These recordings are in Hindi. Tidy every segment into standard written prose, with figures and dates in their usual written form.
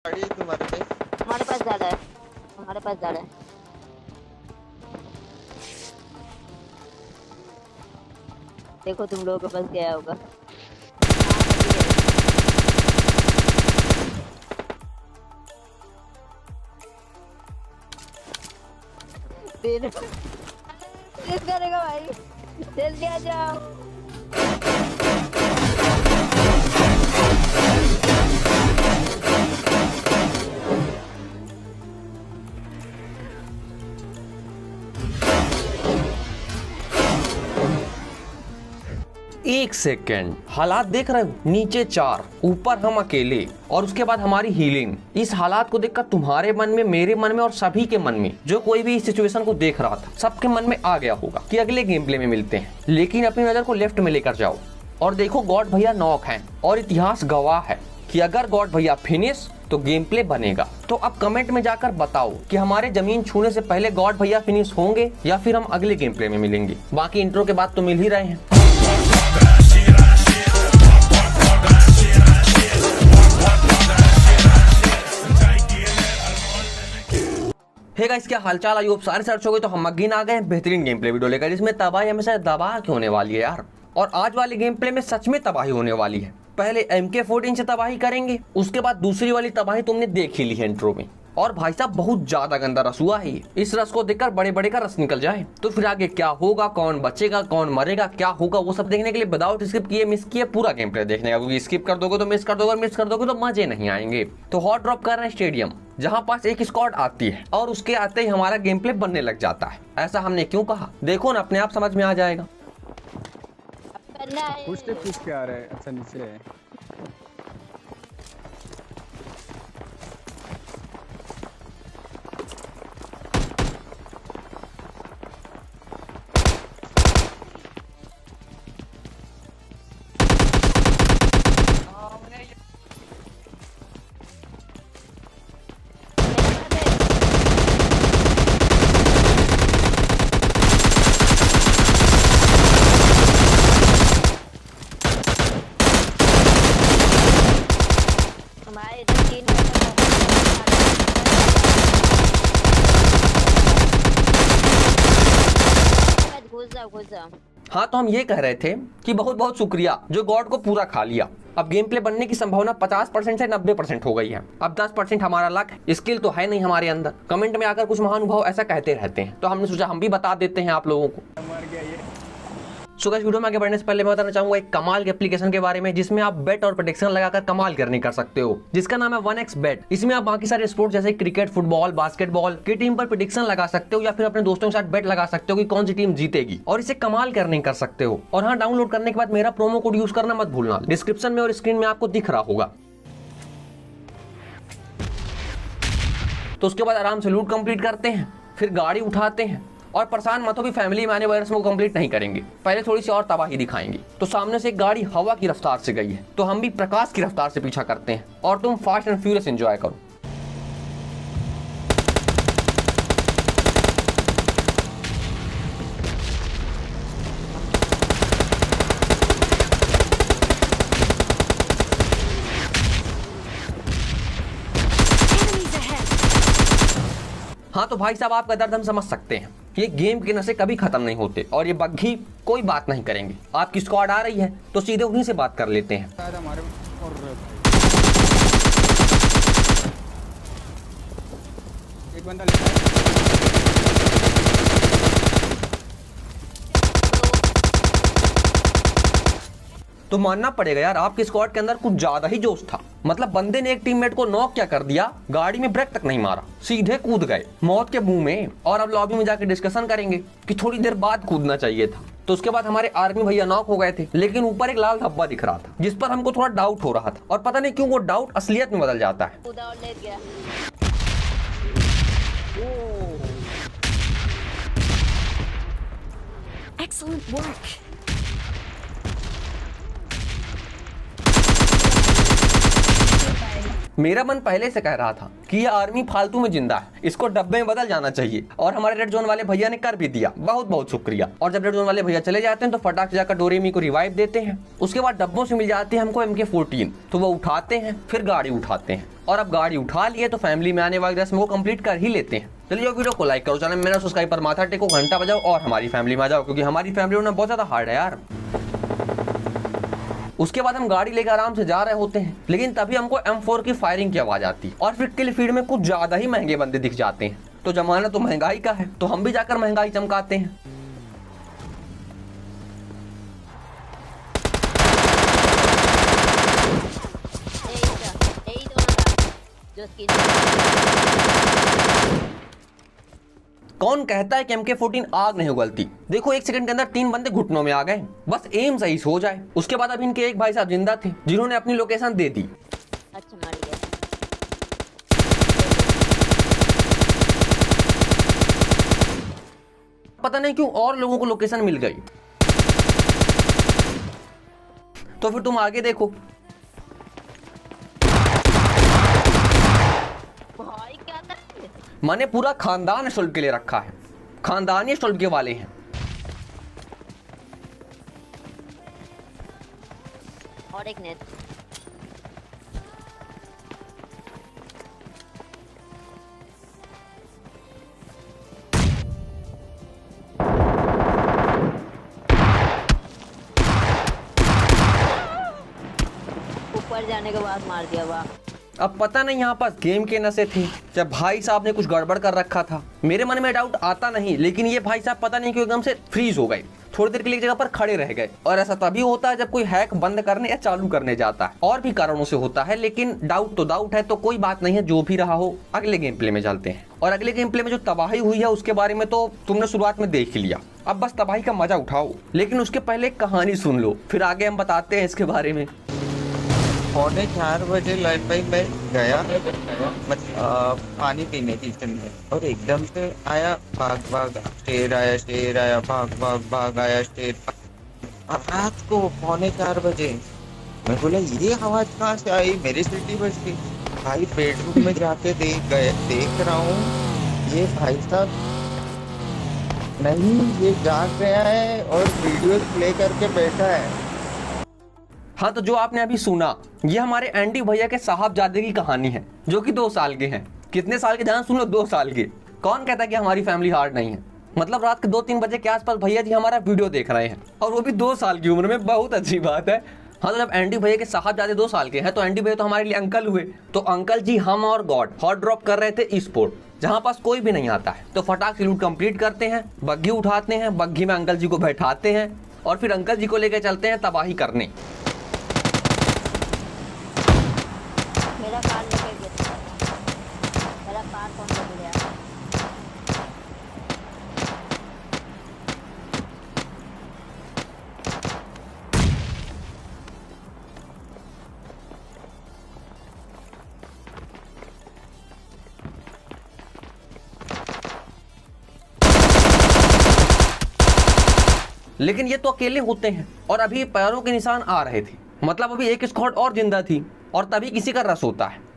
गाड़ी तुम्हारे पे। हमारे पास ज्यादा है, हमारे पास ज्यादा है। देखो तुम लोगों के पास गया होगा। हाँ अभी है। तेरे तेज करेगा भाई, तेज क्या जाओ। एक सेकेंड, हालात देख रहे हो? नीचे 4, ऊपर हम अकेले, और उसके बाद हमारी हीलिंग। इस हालात को देखकर तुम्हारे मन में, मेरे मन में और सभी के मन में, जो कोई भी इस सिचुएशन को देख रहा था, सबके मन में आ गया होगा कि अगले गेम प्ले में मिलते हैं। लेकिन अपनी नजर को लेफ्ट में लेकर जाओ और देखो गॉड भैया नॉक हैं, और इतिहास गवाह है कि अगर गॉड भैया फिनिश तो गेम प्ले बनेगा। तो अब कमेंट में जाकर बताओ कि हमारे जमीन छूने से पहले गॉड भैया फिनिश होंगे या फिर हम अगले गेम प्ले में मिलेंगे। बाकी इंट्रो के बाद तो मिल ही रहे हैं। हे गाइस, क्या हालचाल? आई होप सारे सर्च हो गए। तो हम अगेन आ गए हैं बेहतरीन गेम प्ले वीडियो लेकर, जिसमें तबाही हमेशा तबाह क्यों होने वाली है यार। और आज वाले गेम प्ले में सच में तबाही होने वाली है। पहले MK14 से तबाही करेंगे, उसके बाद दूसरी वाली तबाही तुमने देख ही ली है इंट्रो में। और भाई साहब बहुत ज्यादा गंदा रस हुआ है ये। इस रस को देखकर बड़े बड़े का रस निकल जाए तो फिर आगे क्या होगा, कौन बचेगा, कौन मरेगा, क्या होगा, वो सब देखने के लिए विदाउट स्किप किए मिस किए पूरा गेम प्ले देखने का, क्योंकि स्किप कर दोगे तो मिस कर दोगे, और मिस कर दोगे तो मजे नहीं आएंगे। तो हॉट ड्रॉप कर रहे हैं स्टेडियम, जहाँ पास एक स्क्वाड आती है और उसके आते ही हमारा गेम प्ले बनने लग जाता है। ऐसा हमने क्यों कहा, देखो ना अपने आप समझ में आ जाएगा। पूछ के आ रहा है। अच्छा नीचे है। हमारे इधर 3 घुस जाओ। हाँ, तो हम ये कह रहे थे कि बहुत बहुत शुक्रिया जो गॉड को पूरा खा लिया। अब गेम प्ले बनने की संभावना 50% से 90% हो गई है। अब 10% हमारा लक, स्किल तो है नहीं हमारे अंदर। कमेंट में आकर कुछ महानुभाव ऐसा कहते रहते हैं, तो हमने सोचा हम भी बता देते हैं आप लोगों को। मर गया ये। सो गाइस, वीडियो में आगे बढ़ने से पहले मैं बताना चाहूंगा एक कमाल के एप्लीकेशन के बारे में, जिसमें आप बेट और प्रेडिक्शन लगाकर कमाल करने कर सकते हो, जिसका नाम है 1x Bet। इसमें आप बाकी सारे स्पोर्ट्स जैसे क्रिकेट, फुटबॉल, बास्केटबॉल की टीम पर प्रेडिक्शन लगा सकते हो, या फिर अपने दोस्तों के साथ बेट लगा सकते हो कि कौन सी टीम जीतेगी, और इसे कमाल करने कर सकते हो। और हाँ, डाउनलोड करने के बाद मेरा प्रोमो कोड यूज करना मत भूलना, डिस्क्रिप्शन में और स्क्रीन में आपको दिख रहा होगा। तो उसके बाद आराम से लूट कंप्लीट करते हैं, फिर गाड़ी उठाते हैं, और परेशान मत हो भी फैमिली मैंने वायरस को कंप्लीट नहीं करेंगे, पहले थोड़ी सी और तबाही दिखाएंगे। तो सामने से एक गाड़ी हवा की रफ्तार से गई है, तो हम भी प्रकाश की रफ्तार से पीछा करते हैं, और तुम फास्ट एंड फ्यूरियस एंजॉय करो। हाँ, तो भाई साहब आपका दर्द हम समझ सकते हैं। ये गेम के नशे कभी खत्म नहीं होते, और ये बग्घी कोई बात नहीं करेंगे। आपकी स्क्वाड आ रही है तो सीधे उन्हीं से बात कर लेते हैं। शायद हमारे और एक बंदा लेता है। तो मानना पड़ेगा यार, आपकी स्क्वाड के अंदर कुछ ज्यादा ही जोश था। मतलब बंदे ने एक टीममेट को नॉक क्या कर दिया, गाड़ी में ब्रेक तक नहीं मारा, सीधे कूद गए मौत के मुंह में। और अब लॉबी में जाकर डिस्कशन करेंगे कि थोड़ी देर बाद कूदना चाहिए था। तो उसके बाद हमारे आर्मी भैया नॉक हो गए थे, लेकिन ऊपर एक लाल धब्बा दिख रहा था, जिस पर हमको थोड़ा डाउट हो रहा था, और पता नहीं क्यों वो डाउट असलियत में बदल जाता है। Excellent work. मेरा मन पहले से कह रहा था कि ये आर्मी फालतू में जिंदा है, इसको डब्बे में बदल जाना चाहिए। और हमारे रेड जोन वाले भैया ने कर भी दिया, बहुत बहुत शुक्रिया। और जब रेड जोन वाले भैया चले जाते हैं तो फटाक से जाकर डोरेमी को रिवाइव देते हैं। उसके बाद डब्बों से मिल जाती है हमको MK14, तो वो उठाते हैं, फिर गाड़ी उठाते हैं। और अब गाड़ी उठा लिए तो फैमिली में आने वाली रस्म को कंप्लीट कर ही लेते हैं। चलिए वीडियो को लाइक करो, चैनल में मेरा सब्सक्राइब पर माथा टेको, घंटा बजाओ और हमारी फैमिली में आ जाओ, क्योंकि हमारी फैमिली होना बहुत ज्यादा हार्ड है यार। उसके बाद हम गाड़ी लेकर आराम से जा रहे होते हैं, लेकिन तभी हमको M4 की फायरिंग की आवाज आती और फिर किल फीड में कुछ ज्यादा ही महंगे बंदे दिख जाते हैं। तो जमाना तो महंगाई का है, तो हम भी जाकर महंगाई चमकाते हैं। कौन कहता है कि MK14 आग नहीं उगलती? देखो 1 सेकंड के अंदर 3 बंदे घुटनों में आ गए, बस एम सही से हो जाए। उसके बाद अब इनके एक भाई साहब जिंदा थे जिन्होंने अपनी लोकेशन दे दी। अच्छा मार गया। पता नहीं क्यों और लोगों को लोकेशन मिल गई। तो फिर तुम आगे देखो। भाई क्या कर रहे हैं? मैंने पूरा खानदान स्टॉल्प के लिए रखा है, खानदानी स्टॉल्प के वाले हैं। और एक नेट। ऊपर जाने के बाद मार दिया। वाह। अब पता नहीं यहाँ पास गेम के नशे थे, जब भाई साहब ने कुछ गड़बड़ कर रखा था। मेरे मन में डाउट आता नहीं, लेकिन ये भाई साहब पता नहीं क्यों एकदम से फ्रीज हो गए, थोड़ी देर के लिए एक जगह पर खड़े रह गए। और ऐसा तभी होता है जब कोई हैक बंद करने या चालू करने जाता है, और भी कारणों से होता है, लेकिन डाउट तो डाउट है, तो कोई बात नहीं है। जो भी रहा हो, अगले गेम प्ले में चलते हैं। और अगले गेम प्ले में जो तबाही हुई है उसके बारे में तो तुमने शुरुआत में देख ही लिया, अब बस तबाही का मजा उठाओ। लेकिन उसके पहले एक कहानी सुन लो, फिर आगे हम बताते हैं इसके बारे में। 3:45 बजे लाइफ भाई मैं गया पानी पीने किचन में, और एकदम से आया भाग भाग शेर आया भाग भाग भाग आया शेर। रात को 3:45 बजे मैं बोला ये आवाज कहाँ से आई, मेरी सीटी बज गई। भाई बेडरूम में जाके देख रहा हूँ ये भाई साहब नहीं, ये जाग गया है और वीडियो प्ले करके बैठा है। हाँ, तो जो आपने अभी सुना ये हमारे एंडी भैया के साहबजादे की कहानी है, जो कि 2 साल के हैं। कितने साल के? ध्यान सुन लो, 2 साल के। कौन कहता है कि हमारी फैमिली हार्ड नहीं है? मतलब रात के 2-3 बजे के आसपास भैया जी हमारा वीडियो देख रहे हैं, और वो भी 2 साल की उम्र में। बहुत अच्छी बात है। हाँ, तो जब एंडी भैया के साहबजादे 2 साल के हैं, तो एंडी भैया तो हमारे लिए अंकल हुए। तो अंकल जी, हम और गॉड हॉट ड्रॉप कर रहे थे ई-स्पोर्ट, जहाँ पास कोई भी नहीं आता है। तो फटाक से लूट कंप्लीट करते हैं, बग्घी उठाते हैं, बग्घी में अंकल जी को बैठाते हैं, और फिर अंकल जी को लेकर चलते हैं तबाही करने। मेरा कार लेके गया। मेरा कार कौन सा गया? लेकिन ये तो अकेले होते हैं, और अभी पैरों के निशान आ रहे थे, मतलब अभी एक स्क्वाड और जिंदा थी, और तभी किसी का रस होता है।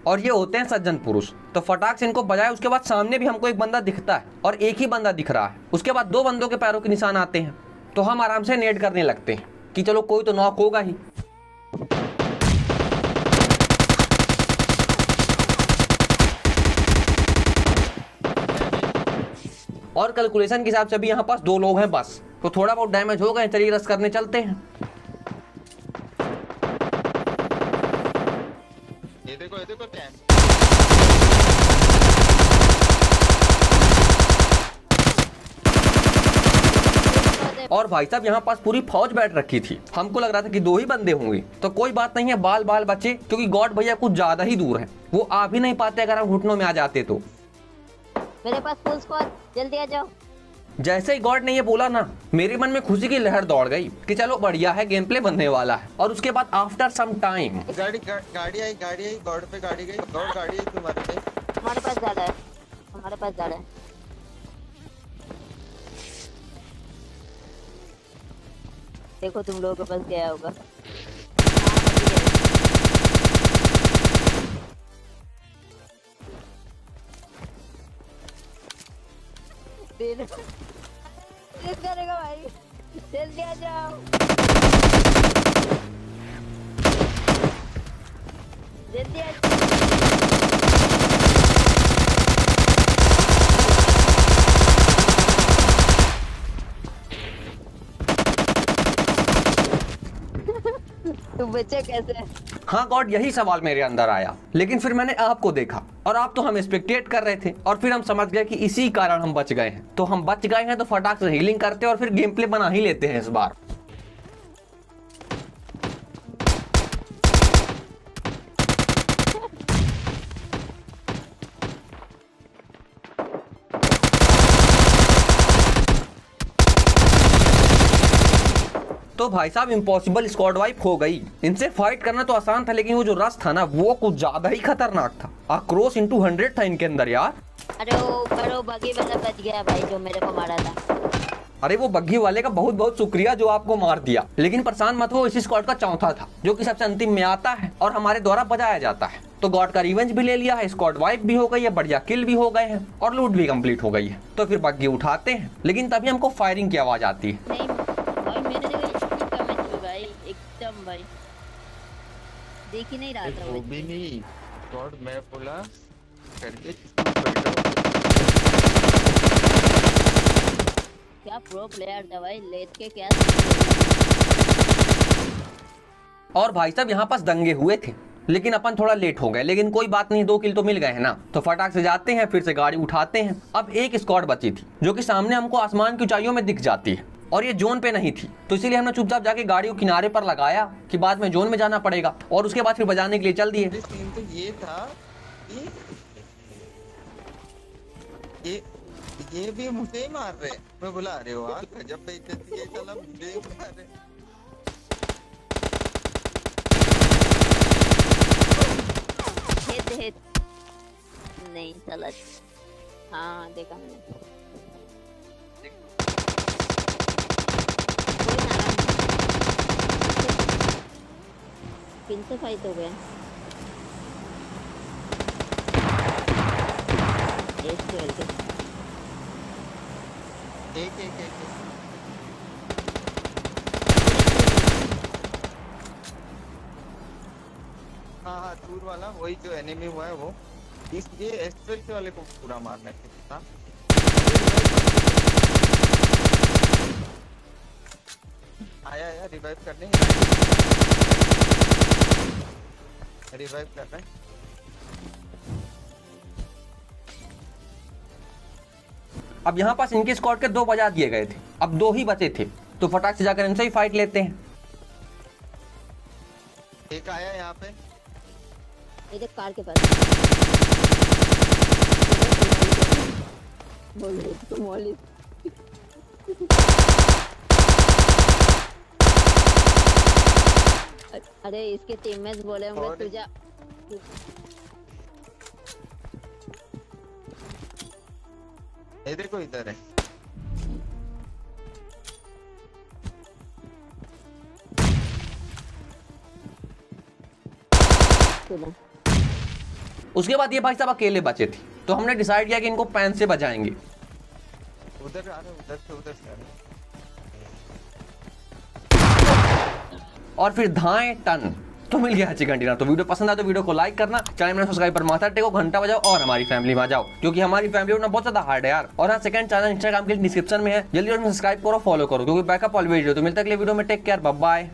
और ये होते हैं सज्जन पुरुष। तो फटाक से इनको बजाए, उसके बाद सामने भी हमको एक बंदा दिखता है, और एक ही बंदा दिख रहा है। उसके बाद 2 बंदों के पैरों के निशान आते हैं, तो हम आराम से नेट करने लगते हैं कि चलो कोई तो नॉक होगा ही। और कैलकुलेशन के हिसाब से भी यहाँ पास 2 लोग हैं बस, तो थोड़ा बहुत डैमेज हो गए। चलिए रस करने चलते हैं। ये देखो कैम। और भाई साहब यहाँ पास पूरी फौज बैठ रखी थी। हमको लग रहा था कि 2 ही बंदे होंगे, तो कोई बात नहीं है, बाल बाल बचे, क्योंकि गॉड भैया कुछ ज्यादा ही दूर है, वो आ भी नहीं पाते अगर हम घुटनों में आ जाते तो। मेरे पास फुल स्क्वाड, जल्दी आ जाओ। जैसे ही गॉड ने ये बोला ना, मेरे मन में खुशी की लहर दौड़ गई कि चलो बढ़िया है, गेम प्ले बनने वाला है। और उसके बाद आफ्टर सम टाइम गाड़ी आई गॉड पे गाड़ी गई, गॉड गाड़ी आई तुम्हारे पे। हमारे पास ज़्यादा है, हमारे पास ज़्यादा है। देखो तुम लोगों के पास गया होगा। दिन करेगा भाई, जल्दी आ जाओ, जल्दी आ जाओ। तुम बच्चे कैसे? हाँ गॉड, यही सवाल मेरे अंदर आया, लेकिन फिर मैंने आपको देखा और आप तो हम स्पेक्टेट कर रहे थे और फिर हम समझ गए कि इसी कारण हम बच गए हैं। तो हम बच गए हैं तो फटाक से हीलिंग करते और फिर गेम प्ले बना ही लेते हैं इस बार। तो भाई साहब इम्पॉसिबल स्क्वाड वाइप हो गई। इनसे फाइट करना तो आसान था, लेकिन वो जो रश था ना वो कुछ ज्यादा ही खतरनाक था। आक्रोश इंटू 100 था इनके अंदर यार। अरे वो बगी वाला बच गया भाई जो मेरे को मारा था। अरे वो बग्घी वाले का बहुत बहुत शुक्रिया जो आपको मार दिया, लेकिन परेशान मत हो, इसी स्क्वाड का चौथा था जो कि सबसे अंतिम में आता है और हमारे द्वारा बजाया जाता है। तो गॉड का रिवेंज भी ले लिया है, स्क्वाड वाइप भी हो गई है, बढ़िया किल भी हो गए हैं और लूट भी कंप्लीट हो गई है। तो फिर बग्घी उठाते हैं, लेकिन तभी हमको फायरिंग की आवाज आती है। नहीं भाई मेरे भाई एकदम भाई देख ही नहीं रहा था वो भी नहीं गॉड, मैं बोला करके क्या प्रो प्लेयर था भाई, लेट के क्या। और भाई साहब यहाँ पास दंगे हुए थे, लेकिन अपन थोड़ा लेट हो गए, लेकिन कोई बात नहीं, 2 किल तो मिल गए हैं ना। तो फटाक से जाते हैं, फिर से गाड़ी उठाते हैं। अब एक स्क्वाड बची थी जो कि सामने हमको आसमान की ऊंचाइयों में दिख जाती है और ये जोन पे नहीं थी, तो इसीलिए हमने चुपचाप जाके गाड़ी को किनारे पर लगाया कि बाद में जोन में जाना पड़ेगा और उसके बाद फिर बजाने के लिए चल दिए। सीन तो ये था कि ये भी मुझे ही मार रहे। मैं बोला अरे वाह गजब बेइज्जती है, चला मुझे ही मार रहे। हिट नहीं चला। हाँ देखा मैंने। किन से फाइट हो गया? एक हाँ दूर वाला वही जो एनिमी हुआ है वो। ये एक्सप्रेस वाले को पूरा मारना है। आया रिवाइव करने, रिवाइव कर रहा है। अब यहाँ पास इनके स्क्वाड के 2 बजा दिए गए थे, अब 2 ही बचे थे, तो फटाक से जाकर इनसे ही फाइट लेते हैं। एक आया यहाँ पे, इधर कार के पास। बोल अरे इसके टीममेट्स बोले होंगे तुझे। ये देखो इधर है। उसके बाद ये भाई साहब अकेले बचे थे, तो हमने डिसाइड किया कि इनको पैन से बजाएंगे। उधर आ रहे, उधर से आ रहे। और फिर धाएं टन तो मिल गया चिकन डिनर। तो वीडियो पसंद आया तो वीडियो को लाइक करना, चैनल में सब्सक्राइब पर माथा टेको, घंटा बजाओ और हमारी फैमिली में आ जाओ, क्योंकि हमारी फैमिली होना बहुत ज्यादा हार्ड है यार। और हाँ, सेकंड चैनल इंस्टाग्राम के डिस्क्रिप्शन में है, जल्दी उसमें सब्सक्राइब करो, फॉलो करो, क्योंकि बैकअप ऑलवेज हो। तो मिलता है अगले वीडियो में, टेक केयर, बाय बाय।